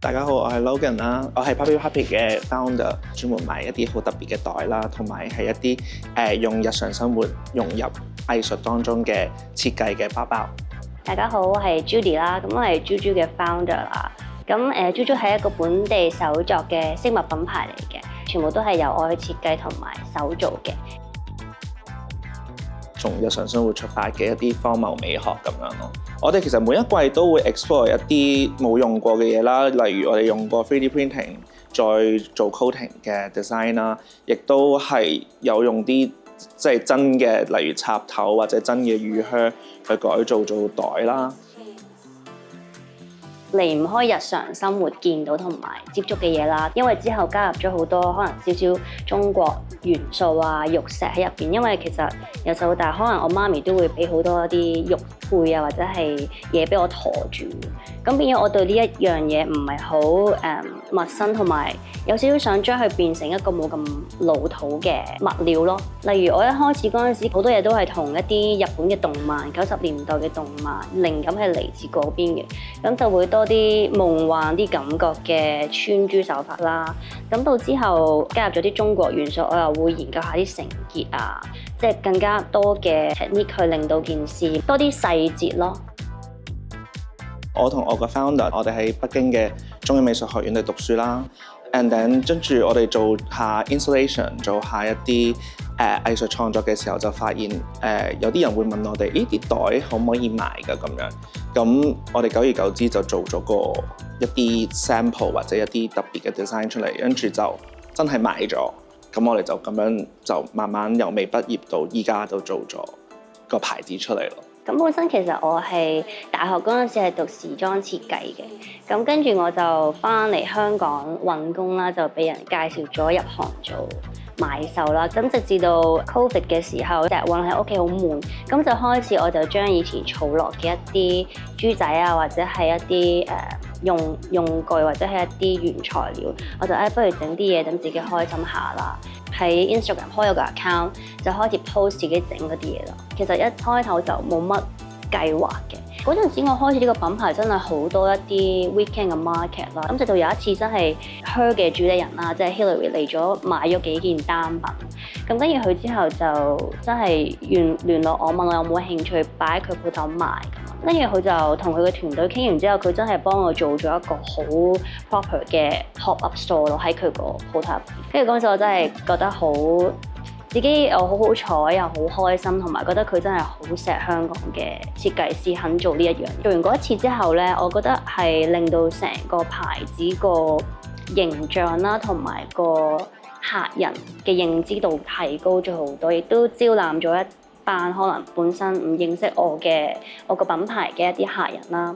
大家好，我係 Logan 啦，我係 Puppy Puppy 嘅 founder，專門賣一啲好特別嘅袋啦，同埋係一啲用日常生活融入藝術當中嘅設計嘅包包。大家好，我係 Judy 啦，咁我係 JuJu 嘅 founder 啦。咁JuJu 係一個本地手作嘅飾物品牌嚟嘅，全部都係由我去設計同埋手做嘅。從日常生活出發嘅一啲荒謬美學咁樣咯。我哋其實每一季都會 explore 一啲冇用過嘅嘢啦，例如我哋用過 3D printing 再做 coating 嘅 design 啦，亦都係有用啲即係真嘅，例如插頭或者真嘅乳靴去改造做袋啦。離唔開日常生活見到同埋接觸嘅嘢啦，因為之後加入咗好多可能少少中國元素啊、玉石喺入邊。因為其實由細到大，可能我媽咪都會俾好多一啲玉佩啊，或者係嘢俾我馱住。咁變咗我對呢一樣嘢唔係好陌生，同埋有少少想將佢變成一個冇咁老土嘅物料咯。例如我一開始嗰陣時，好多嘢都係同一啲日本嘅動漫、90年代嘅動漫靈感係嚟自嗰邊嘅，咁就會多啲夢幻啲感覺嘅穿珠手法啦。咁到之後加入咗啲中國元素，我又會研究下啲繩結啊，即係更加多嘅 technique 去令到件事多啲細節咯。我同我個 founder， 我哋喺北京嘅中央美術學院度讀書啦。And then 跟住我哋做下 installation， 做下一啲藝術創作嘅時候，就發現有啲人會問我哋：呢啲袋可唔可以賣㗎？咁樣咁我哋久而久之就做咗一啲 sample 或者一啲特別嘅 design 出嚟，跟住就真係賣咗。咁我哋就咁樣就慢慢由未畢業到依家都做咗個牌子出嚟咯。咁本身其實我係大學嗰陣時係讀時裝設計嘅，咁跟住我就翻嚟香港揾工啦，就俾人介紹咗入行做買手啦。咁直至到 Covid 嘅時候，成日韞喺屋企好悶，咁就開始我就將以前儲落嘅一啲珠仔啊，或者係一啲用具或者係一啲原材料，我就不如整啲嘢等自己開心下啦。喺 Instagram 開咗個 account 就開始 post 自己整嗰啲嘢啦。其實一開頭就冇乜計劃嘅。嗰陣時我開始呢個品牌真係好多一啲 weekend 嘅 market 啦。咁直到有一次真係 Her 嘅主理人啦，即係 Hillary 嚟咗買咗幾件單品。咁跟住佢之後就真係聯絡我，問我有冇興趣擺喺佢鋪頭賣。跟住佢就同佢嘅團隊傾完之後，佢真係幫我做咗一個好 proper 嘅 pop up store 咯，喺佢個鋪頭入邊。跟住嗰陣時我真係覺得自己好好彩又好開心，同埋覺得佢真係好錫香港嘅設計師肯做呢一樣。做完嗰一次之後呢，我覺得係令到成個牌子個形象啦，同埋個客人嘅認知度提高咗好多，亦都招攬咗一班可能本身唔認識我個品牌嘅一啲客人啦。